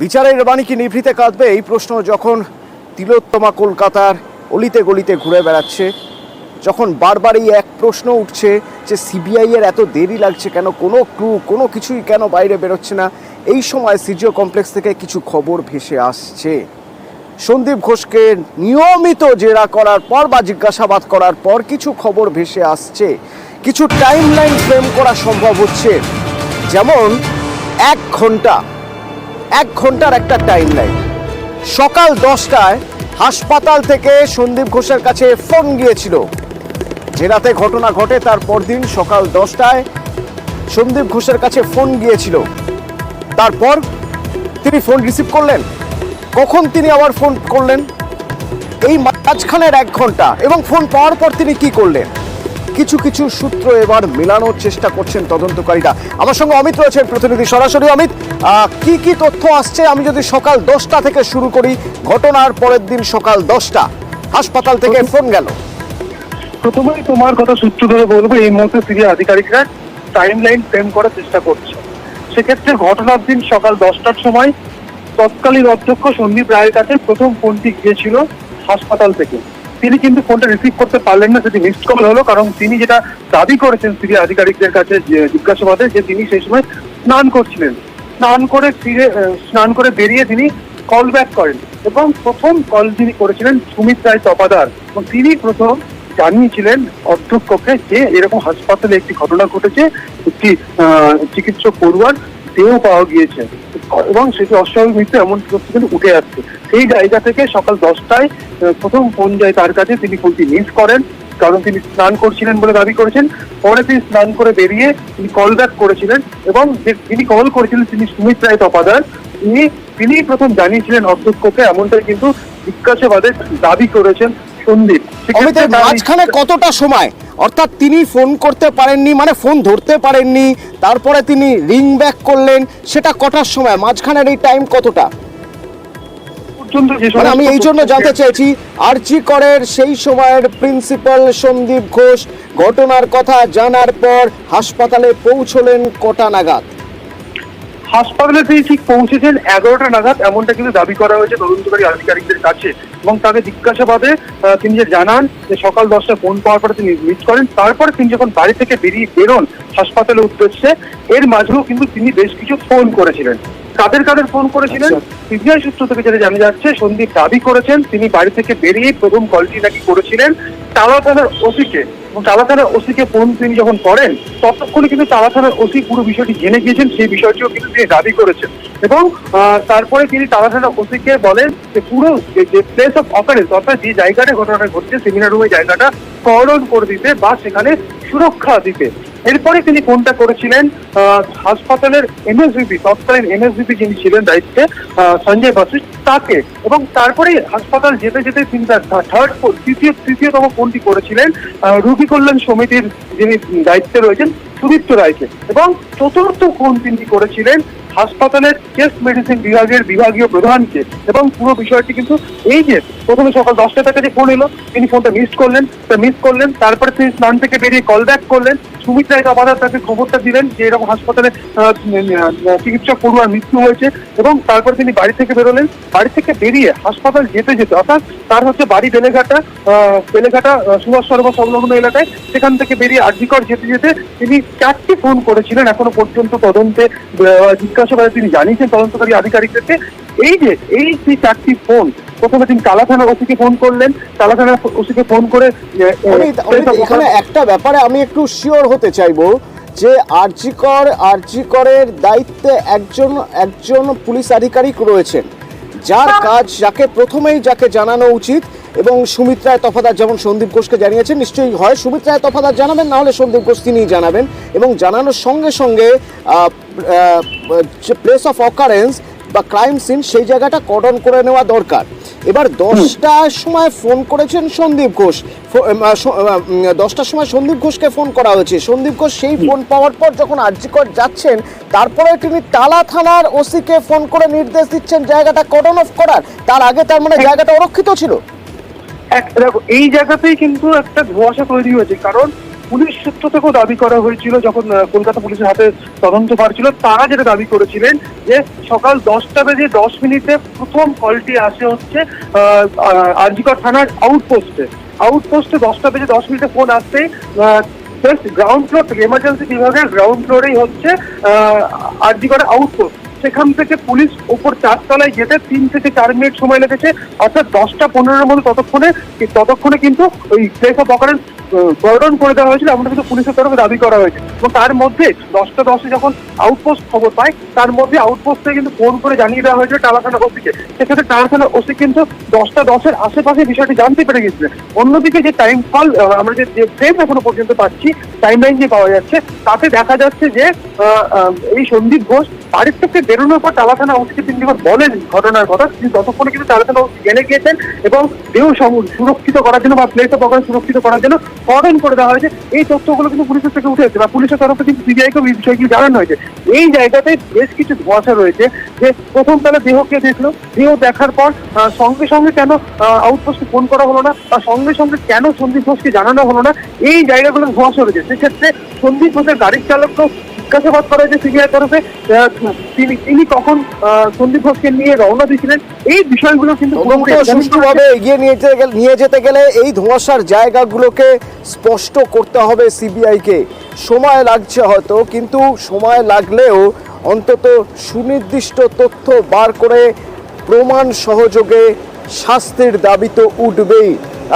বিচারের বাণী কি নিভৃতে কাঁদবে, এই প্রশ্ন যখন তিলোত্তমা কলকাতার অলিতে গলিতে ঘুরে বেড়াচ্ছে, যখন বারবার এই এক প্রশ্ন উঠছে যে সিবিআই এর এত দেরি লাগছে কেন, কোনো ক্লু কোনো কিছুই কেন বাইরে বেরোচ্ছে না, এই সময় সিজিও কমপ্লেক্স থেকে কিছু খবর ভেসে আসছে। সন্দীপ ঘোষকে নিয়মিত জেরা করার পর বা জিজ্ঞাসাবাদ করার পর কিছু খবর ভেসে আসছে, কিছু টাইমলাইন ফ্রেম করা সম্ভব হচ্ছে। যেমন এক ঘন্টার একটা টাইমলাইন। সকাল 10টায় হাসপাতাল থেকে সন্দীপ ঘোষের কাছে ফোন গিয়েছিল। যে রাতে ঘটনা ঘটে তার পরদিন সকাল 10টায় সন্দীপ ঘোষের কাছে ফোন গিয়েছিল। তারপর তিনি ফোন রিসিভ করলেন। কখন তিনি আবার ফোন করলেন, এই মাঝখানের 1 ঘন্টা, এবং ফোন পাওয়ার পর তিনি কি করলেন, কিছু সূত্র এবার মেলানোর চেষ্টা করছেন তদন্তকারীরা। আমার সঙ্গে অমিত রয়েছেন প্রতিনিধি, সরাসরি। অমিত, কি তথ্য আসছে? আমি যদি সকাল 10টা থেকে শুরু করি, ঘটনার পরের দিন সকাল 10টা হাসপাতাল থেকে ফোন গেল। প্রথমেই তোমার কথা সূত্র ধরে বলবো, এই মুহূর্তে সিবিআই আধিকারিকরা টাইমলাইন ফ্রেম করার চেষ্টা করছে। সেক্ষেত্রে ঘটনার দিন সকাল 10টার সময় তৎকালীন অধ্যক্ষ সন্দীপ রায়ের কাছে প্রথম ফোনটি গিয়েছিল হাসপাতাল থেকে। তিনি কিন্তু ফোনটা রিসিভ করতে পারলেন না, সেটি মিসড কল হলো। কারণ তিনি যেটা দাবি করেছেন সিবিআই আধিকারিকদের কাছে জিজ্ঞাসাবাদে, যে তিনি সেই সময় স্নান করছিলেন। স্নান করে বেরিয়ে তিনি কল ব্যাক করেন, এবং প্রথম কল যিনি করেছিলেন সুমিত রায় তপাদার, এবং তিনি প্রথম জানিয়েছিলেন অধ্যক্ষকে যে এরকম হাসপাতালে একটি ঘটনা ঘটেছে, একটি চিকিৎসক পড়ুয়ার দেহ পাওয়া গিয়েছে, এবং সেটি অস্বাভাবিক মৃত্যু এমন তথ্য কিন্তু উঠে আসছে। সেই জায়গা থেকে সকাল 10টায় প্রথম ফোন যায় তার কাছে। তিনি ফোনটি মিস করেন, কারণ তিনি স্নান করছিলেন বলে দাবি করেছেন। পরে তিনি স্নান করে বেরিয়ে তিনি কল ব্যাক করেছিলেন, এবং যিনি কল করেছিলেন তিনি সুমিত রায় তপাদার। তিনি প্রথম জানিয়েছিলেন অধ্যক্ষকে, এমনটাই কিন্তু জিজ্ঞাসাবাদে দাবি করেছেন সন্দীপ। মাঝখানে কতটা সময়, অর্থাৎ তিনি ফোন করতে পারেননি, মানে ফোন ধরতে পারেননি, তারপরে তিনি রিং ব্যাক করলেন, সেটা কটার সময়? মাঝখানের এই টাইম কতটা? মানে আমি এই জন্য জানতে চেয়েছি, আরজি করের সেই সময়ের প্রিন্সিপাল সন্দীপ ঘোষ ঘটনার কথা জানার পর হাসপাতালে পৌঁছলেন কটা নাগাদ? হাসপাতালে তিনি ঠিক পৌঁছেছেন 11টা নাগাদ, এমনটা কিন্তু দাবি করা হয়েছে তদন্তকারী আধিকারিকদের কাছে। এবং তাকে জিজ্ঞাসাবাদে তিনি যে জানান যে সকাল 10টায় ফোন পাওয়ার পরে তিনি মিস করেন। তারপরে তিনি যখন বাড়ি থেকে বেরোন হাসপাতালের উদ্দেশ্যে, এর মাঝেও কিন্তু তিনি বেশ কিছু ফোন করেছিলেন। কাদের ফোন করেছিলেন, সিবিআই সূত্র থেকে যেটা জানা যাচ্ছে, সন্দীপ দাবি করেছেন তিনি বাড়ি থেকে বেরিয়ে প্রথম কলটি নাকি করেছিলেন টালা থানার ওসিকে। এবং টালা থানার ওসিকে ফোন তিনি যখন করেন, ততক্ষণে কিন্তু টালা থানার ওসি পুরো বিষয়টি জেনে গিয়েছেন, সেই বিষয়টিও কিন্তু তিনি দাবি করেছেন। এবং তারপরে তিনি টালা থানার ওসিকে বলেন যে পুরো যে প্লেস অফ অফারেন্স, অর্থাৎ যে জায়গাটা ঘটনাটা ঘটছে সেমিনার রুমের জায়গাটা কর্ডন করে দিতে বা সেখানে সুরক্ষা দিতে। এরপরে তিনি ফোনটা করেছিলেন হাসপাতালের এমএসভিপি, তৎকালীন এমএসভিপি যিনি ছিলেন দায়িত্বে, সঞ্জয় বাসু, তাকে। এবং তারপরে হাসপাতাল যেতে তিনি তার তৃতীয়তম ফোনটি করেছিলেন রোগী কল্যাণ সমিতির যিনি দায়িত্বে রয়েছেন সুদীপ্ত রায়কে। এবং চতুর্থ ফোন তিনি করেছিলেন হাসপাতালের কেস মেডিসিন বিভাগের বিভাগীয় প্রধানকে। এবং পুরো বিষয়টি কিন্তু এই যে প্রথমে সকাল 10টা থেকে যে ফোন এলো, তিনি ফোনটা মিস করলেন। তারপরে তিনি স্নান থেকে বেরিয়ে কল ব্যাক করলেন। সুমিত রায় তপাদার তাকে খবরটা দিলেন যে এরকম হাসপাতালে চিকিৎসক পড়ুয়ার মৃত্যু হয়েছে। এবং তারপরে তিনি বাড়ি থেকে বেরোলেন। বাড়ি থেকে বেরিয়ে হাসপাতাল যেতে অর্থাৎ তার হচ্ছে বাড়ি বেলেঘাটা সুভাষ সরোবর সংলগ্ন এলাকায়, সেখান থেকে বেরিয়ে আরজি কর যেতে তিনি 4টি ফোন করেছিলেন। এখনো পর্যন্ত তদন্তে জিজ্ঞাসাবাদে তিনি জানিয়েছেন তদন্তকারী আধিকারিকদেরকে এই যে 4টি ফোন। প্রথমে তিনি টালা থানার ওসিকে ফোন করলেন, টালা থানার ওসিকে ফোন করে। এখানে একটা ব্যাপারে আমি একটু শিওর হতে চাইবো যে আরজি করের দায়িত্বে একজন পুলিশ আধিকারিক রয়েছেন, যার কাজ যাকে জানানো উচিত। এবং সুমিত রায় তফাদার যেমন সন্দীপ ঘোষকে জানিয়েছেন, নিশ্চয়ই হয় সুমিত রায় তফাদার জানাবেন, না হলে সন্দীপ ঘোষ তিনিই জানাবেন। এবং জানানোর সঙ্গে সঙ্গে যে প্লেস অফ অকারেন্স বা ক্রাইম সিন, সেই জায়গাটা কর্ডন করে নেওয়া দরকার। এবার 10টার সময় ফোন করেছেন সন্দীপ ঘোষ, 10টার সময় সন্দীপ ঘোষকে ফোন করা হয়েছে। সন্দীপ ঘোষ সেই ফোন পাওয়ার পর যখন আরজি কর যাচ্ছেন, তারপরে তিনি টালা থানার ওসিকে ফোন করে নির্দেশ দিচ্ছেন জায়গাটা কর্ডন অফ করার। তার আগে তার মানে জায়গাটা অরক্ষিত ছিল। দেখো, এই জায়গাতেই কিন্তু একটা ধোঁয়াশা তৈরি হয়েছে, কারণ পুলিশ সূত্র থেকেও দাবি করা হয়েছিল, যখন কলকাতা পুলিশের হাতে তদন্তভার ছিল, তারা যেটা দাবি করেছিলেন যে সকাল 10টা বেজে 10 মিনিটে প্রথম কলটি আসে হচ্ছে আরজিকর থানার আউটপোস্টে 10টা বেজে 10 মিনিটে ফোন আসতেই গ্রাউন্ড ফ্লোর থেকে, এমার্জেন্সি বিভাগের গ্রাউন্ড ফ্লোরেই হচ্ছে আরজিকরের আউটপোস্ট। সেখান থেকে পুলিশ উপর 4 তলায় যেতে 3 থেকে 4 মিনিট সময় লেগেছে, অর্থাৎ 10টা 15-এর মধ্যে ততক্ষণে কিন্তু ওই প্লেস অফ অকারেন্স কর্ডন করে দেওয়া হয়েছিল, এমনটা কিন্তু পুলিশের তরফে দাবি করা হয়েছে। এবং তার মধ্যে 10টা 10-এ যখন আউটপোস্ট খবর পায়, তার মধ্যে আউটপোস্টে কিন্তু ফোন করে জানিয়ে দেওয়া হয়েছিল টালা থানা ওসিকে। সেক্ষেত্রে টালা থানা ওসি কিন্তু 10টা 10-এর আশেপাশে বিষয়টি জানতে পেরে গেছিলেন। অন্যদিকে যে টাইম ফল আমরা যে ফ্রেম এখনো পর্যন্ত পাচ্ছি, টাইম লাইন যে পাওয়া যাচ্ছে, তাতে দেখা যাচ্ছে যে এই সন্দীপ ঘোষ বাড়ির থেকে বেরোনোর পর টালা থানা ওসিকে তিনি যখন বলেন ঘটনার কথা, তিনি ততক্ষণে কিন্তু টালা থানা ওসি জেনে গিয়েছেন এবং দেহ সুরক্ষিত করার জন্য বা প্লেস অফ অকারেন্স সুরক্ষিত করার জন্য কর্ডন করে দেওয়া হয়েছে। এই তথ্যগুলো কিন্তু পুলিশের থেকে উঠে এসেছে বা পুলিশের তরফে কিন্তু সিবিআইকে এই বিষয়গুলি জানানো হয়েছে। এই জায়গাতে বেশ কিছু ধোঁয়াশা রয়েছে যে প্রথম তাহলে দেহকে দেখলো, দেহ দেখার পর সঙ্গে সঙ্গে কেন আউটপোস্টে ফোন করা হলো না বা সঙ্গে সঙ্গে কেন সন্দীপ ঘোষকে জানানো হলো না, এই জায়গাগুলো ধোঁয়াশা রয়েছে। সেক্ষেত্রে সন্দীপ ঘোষের গাড়ির চালককেও জিজ্ঞাসাবাদ করা হয়েছে সিবিআই তরফে, তিনি কখন সন্দীপ ঘোষকে নিয়ে রওনা দিয়েছিলেন, এই বিষয়গুলো কিন্তু সুষ্ঠুভাবে এগিয়ে নিয়ে যেতে গেলে এই ধোঁয়াশার জায়গাগুলোকে স্পষ্ট করতে হবে সিবিআইকে। সময় লাগছে হয়তো, কিন্তু সময় লাগলেও অন্তত সুনির্দিষ্ট তথ্য বার করে প্রমাণ সহযোগে শাস্তির দাবি তো উঠবেই।